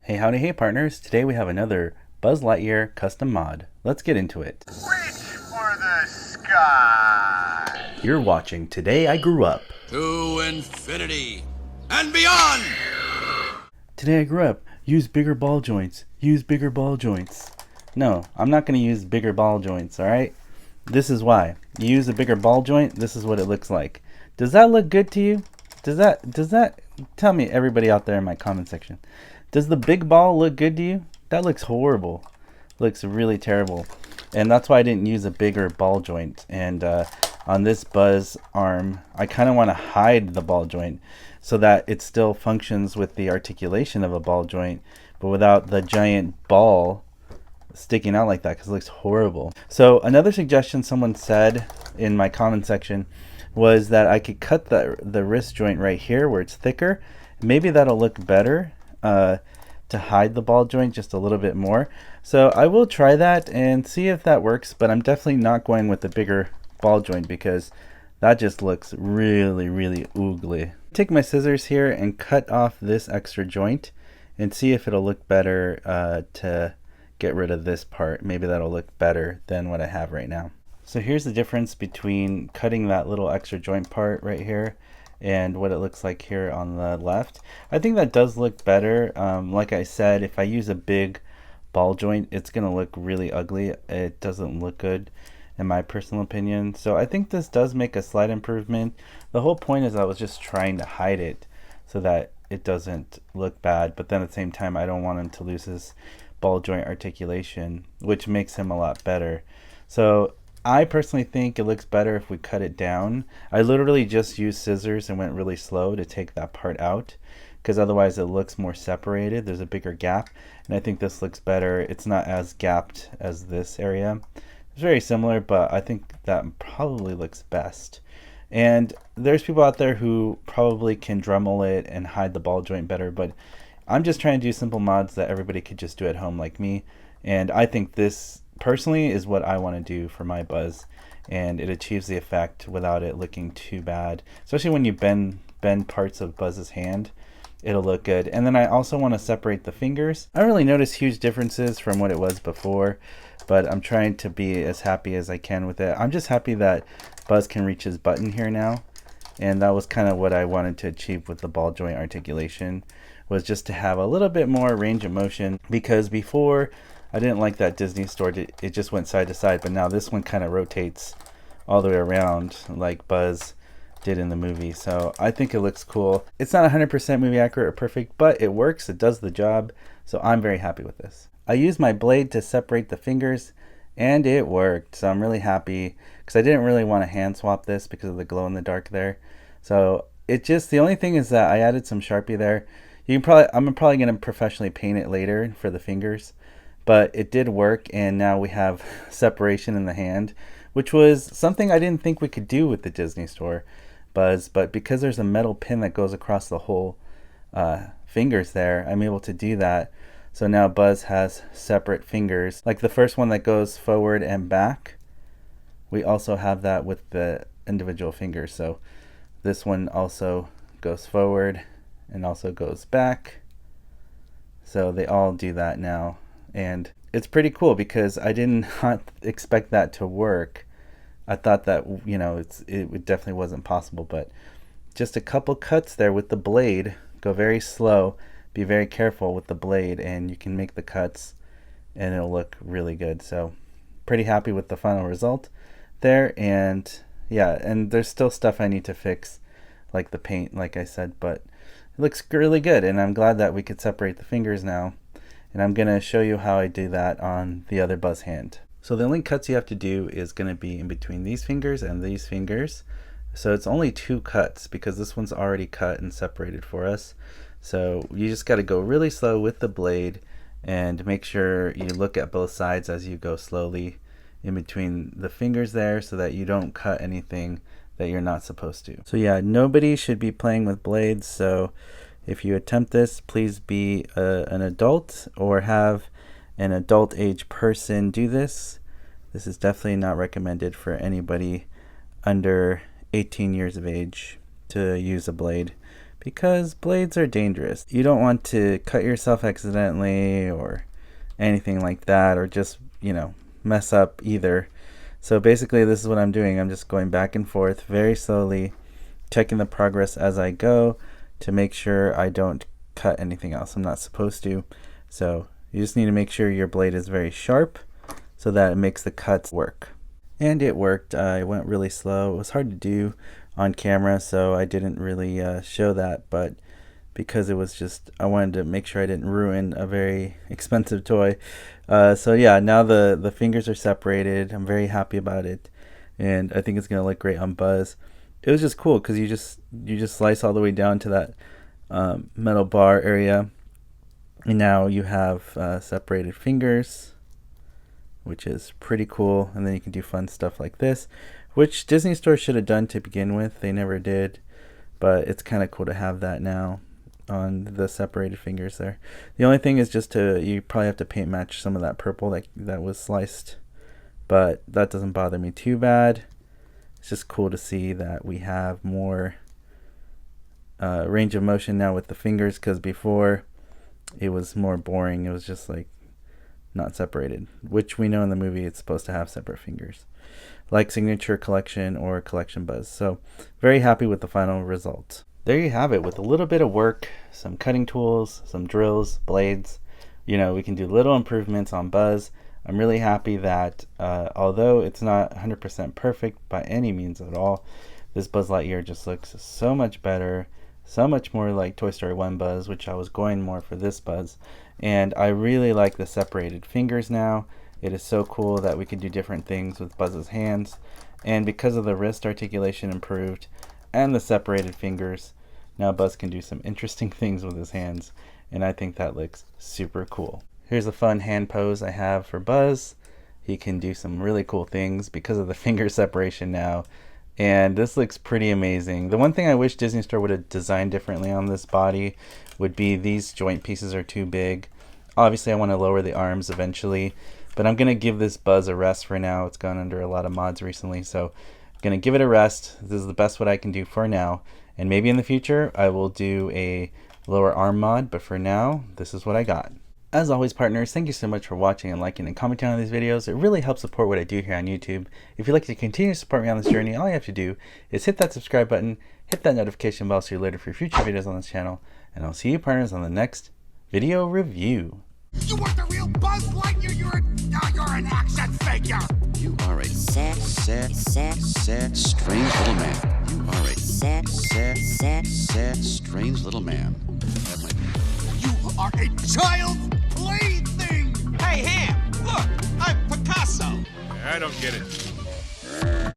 Hey howdy hey partners, today we have another Buzz Lightyear custom mod. Let's get into it. Reach for the sky! You're watching Today I Grew Up. To infinity and beyond! Today I Grew Up. Use bigger ball joints. Use bigger ball joints. No, I'm not going to use bigger ball joints, alright? This is why. You use a bigger ball joint, this is what it looks like. Does that look good to you? Does that, tell me everybody out there in my comment section. Does the big ball look good to you? That looks horrible. Looks really terrible. And that's why I didn't use a bigger ball joint. And on this Buzz arm, I kind of want to hide the ball joint so that it still functions with the articulation of a ball joint, but without the giant ball sticking out like that, because it looks horrible. So another suggestion someone said in my comment section was that I could cut the wrist joint right here where it's thicker. Maybe that'll look better to hide the ball joint just a little bit more. So I will try that and see if that works, but I'm definitely not going with the bigger ball joint because that just looks really oogly. Take my scissors here and cut off this extra joint and see if it'll look better to get rid of this part. Maybe that'll look better than what I have right now. So here's the difference between cutting that little extra joint part right here and what it looks like here on the left. I think that does look better. Like I said, if I use a big ball joint, it's gonna look really ugly. It doesn't look good in my personal opinion. So I think this does make a slight improvement. The whole point is I was just trying to hide it so that it doesn't look bad, but then at the same time I don't want him to lose his ball joint articulation, which makes him a lot better. So I personally think it looks better if we cut it down. I literally just used scissors and went really slow to take that part out because otherwise it looks more separated. There's a bigger gap, and I think this looks better. It's not as gapped as this area. It's very similar, but I think that probably looks best. And there's people out there who probably can Dremel it and hide the ball joint better, but I'm just trying to do simple mods that everybody could just do at home like me. And I think this personally is what I want to do for my Buzz, and it achieves the effect without it looking too bad. Especially when you bend parts of Buzz's hand, it'll look good. And then I also want to separate the fingers. I don't really notice huge differences from what it was before, but I'm trying to be as happy as I can with it. I'm just happy that Buzz can reach his button here now, and that was kind of what I wanted to achieve with the ball joint articulation, was just to have a little bit more range of motion, because before I didn't like that Disney store. It just went side to side, but now this one kind of rotates all the way around like Buzz did in the movie. So I think it looks cool. It's not 100% movie accurate or perfect, but it works. It does the job. So I'm very happy with this. I used my blade to separate the fingers and it worked. So I'm really happy because I didn't really want to hand swap this because of the glow in the dark there. So it just, the only thing is that I added some Sharpie there. I'm probably going to professionally paint it later for the fingers. But it did work, and now we have separation in the hand, which was something I didn't think we could do with the Disney Store Buzz, but because there's a metal pin that goes across the whole fingers there, I'm able to do that. So now Buzz has separate fingers, like the first one that goes forward and back. We also have that with the individual fingers. So this one also goes forward and also goes back. So they all do that now. And it's pretty cool because I did not expect that to work. I thought that, you know, it definitely wasn't possible, but just a couple cuts there with the blade. Go very slow, be very careful with the blade, and you can make the cuts and it'll look really good. So pretty happy with the final result there. And yeah, and there's still stuff I need to fix, like the paint, like I said, but it looks really good, and I'm glad that we could separate the fingers now. And I'm going to show you how I do that on the other Buzz hand. So the only cuts you have to do is going to be in between these fingers and these fingers. So it's only 2 cuts because this one's already cut and separated for us. So you just got to go really slow with the blade and make sure you look at both sides as you go slowly in between the fingers there so that you don't cut anything that you're not supposed to. So yeah, nobody should be playing with blades. So if you attempt this, please be an adult or have an adult age person do this. This is definitely not recommended for anybody under 18 years of age to use a blade because blades are dangerous. You don't want to cut yourself accidentally or anything like that, or just, you know, mess up either. So basically this is what I'm doing. I'm just going back and forth very slowly, checking the progress as I go to make sure I don't cut anything else I'm not supposed to. So you just need to make sure your blade is very sharp so that it makes the cuts work. And it worked. I went really slow. It was hard to do on camera, so I didn't really show that, but because it was just, I wanted to make sure I didn't ruin a very expensive toy. So yeah, now the fingers are separated. I'm very happy about it, and I think it's gonna look great on Buzz. It was just cool because you just slice all the way down to that metal bar area, and now you have separated fingers, which is pretty cool. And then you can do fun stuff like this, which Disney Store should have done to begin with. They never did, but it's kind of cool to have that now on the separated fingers there. The only thing is just you probably have to paint match some of that purple that was sliced, but that doesn't bother me too bad. It's just cool to see that we have more range of motion now with the fingers, because before it was more boring. It was just like not separated, which we know in the movie it's supposed to have separate fingers, like Signature Collection or Collection Buzz. So very happy with the final result. There you have it. With a little bit of work, some cutting tools, some drills, blades, you know, we can do little improvements on Buzz. I'm really happy that although it's not 100% perfect by any means at all, this Buzz Lightyear just looks so much better, so much more like Toy Story 1 Buzz, which I was going more for this Buzz. And I really like the separated fingers now. It is so cool that we can do different things with Buzz's hands. And because of the wrist articulation improved and the separated fingers, now Buzz can do some interesting things with his hands. And I think that looks super cool. Here's a fun hand pose I have for Buzz. He can do some really cool things because of the finger separation now. And this looks pretty amazing. The one thing I wish Disney Store would have designed differently on this body would be these joint pieces are too big. Obviously I want to lower the arms eventually, but I'm going to give this Buzz a rest for now. It's gone under a lot of mods recently, so I'm going to give it a rest. This is the best what I can do for now. And maybe in the future I will do a lower arm mod, but for now, this is what I got. As always, partners, thank you so much for watching and liking and commenting on these videos. It really helps support what I do here on YouTube. If you'd like to continue to support me on this journey, all you have to do is hit that subscribe button, hit that notification bell so you're alerted for future videos on this channel, and I'll see you, partners, on the next video review. You weren't the real Buzz Lightyear. You're an action figure. You are a sad, strange little man. You are a sad, strange little man. You are a child's plaything. Hey, Ham, look, I'm Picasso. I don't get it.